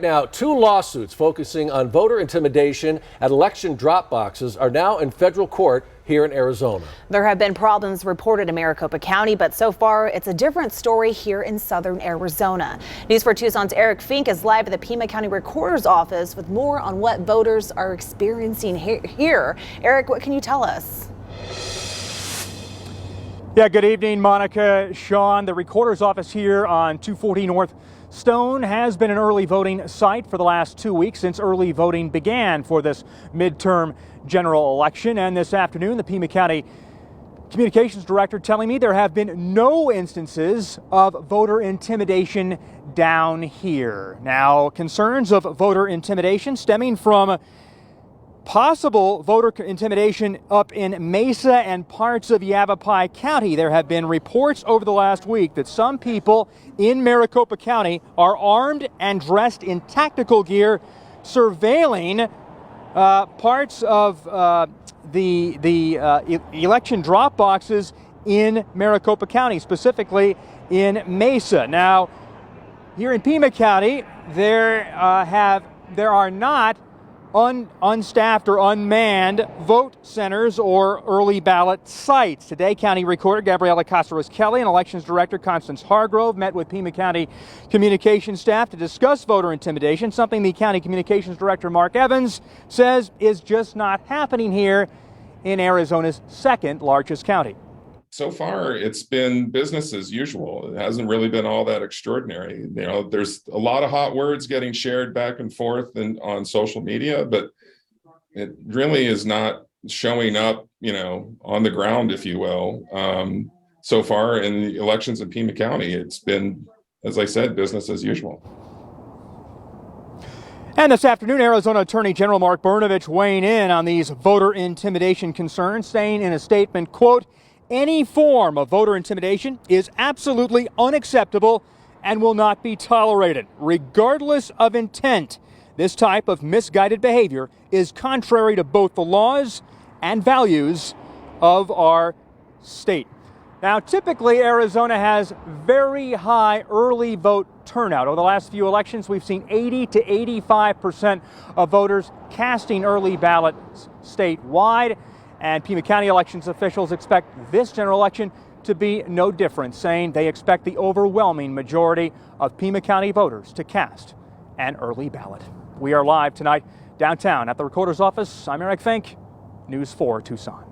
Now, two lawsuits focusing on voter intimidation at election drop boxes are now in federal court here in Arizona. There have been problems reported in Maricopa County, but so far it's a different story here in southern Arizona. News 4 Tucson's Eric Fink is live at the Pima County Recorder's office with more on what voters are experiencing here. Eric, what can you tell us? Yeah, good evening, Monica, Sean. The Recorder's office here on 240 North Stone has been an early voting site for the last 2 weeks since early voting began for this midterm general election. And this afternoon, the Pima County Communications Director telling me there have been no instances of voter intimidation down here. Now, concerns of voter intimidation stemming from possible voter intimidation up in Mesa and parts of Yavapai County. There have been reports over the last week that some people in Maricopa County are armed and dressed in tactical gear, surveilling parts of the election drop boxes in Maricopa County, specifically in Mesa. Now, here in Pima County, there are not unstaffed or unmanned vote centers or early ballot sites. Today, County Recorder Gabriella Casares-Kelly and Elections Director Constance Hargrove met with Pima County Communications staff to discuss voter intimidation, something the County Communications Director Mark Evans says is just not happening here in Arizona's second largest county. So far, it's been business as usual. It hasn't really been all that extraordinary. You know, there's a lot of hot words getting shared back and forth and on social media, but it really is not showing up, you know, on the ground, if you will. So far in the elections in Pima County, it's been, as I said, business as usual. And this afternoon, Arizona Attorney General Mark Brnovich weighing in on these voter intimidation concerns, saying in a statement, quote, "Any form of voter intimidation is absolutely unacceptable and will not be tolerated, regardless of intent. This type of misguided behavior is contrary to both the laws and values of our state." Now, typically, Arizona has very high early vote turnout. Over the last few elections, we've seen 80 to 85% of voters casting early ballots statewide. And Pima County elections officials expect this general election to be no different, saying they expect the overwhelming majority of Pima County voters to cast an early ballot. We are live tonight downtown at the Recorder's office. I'm Eric Fink, News 4 Tucson.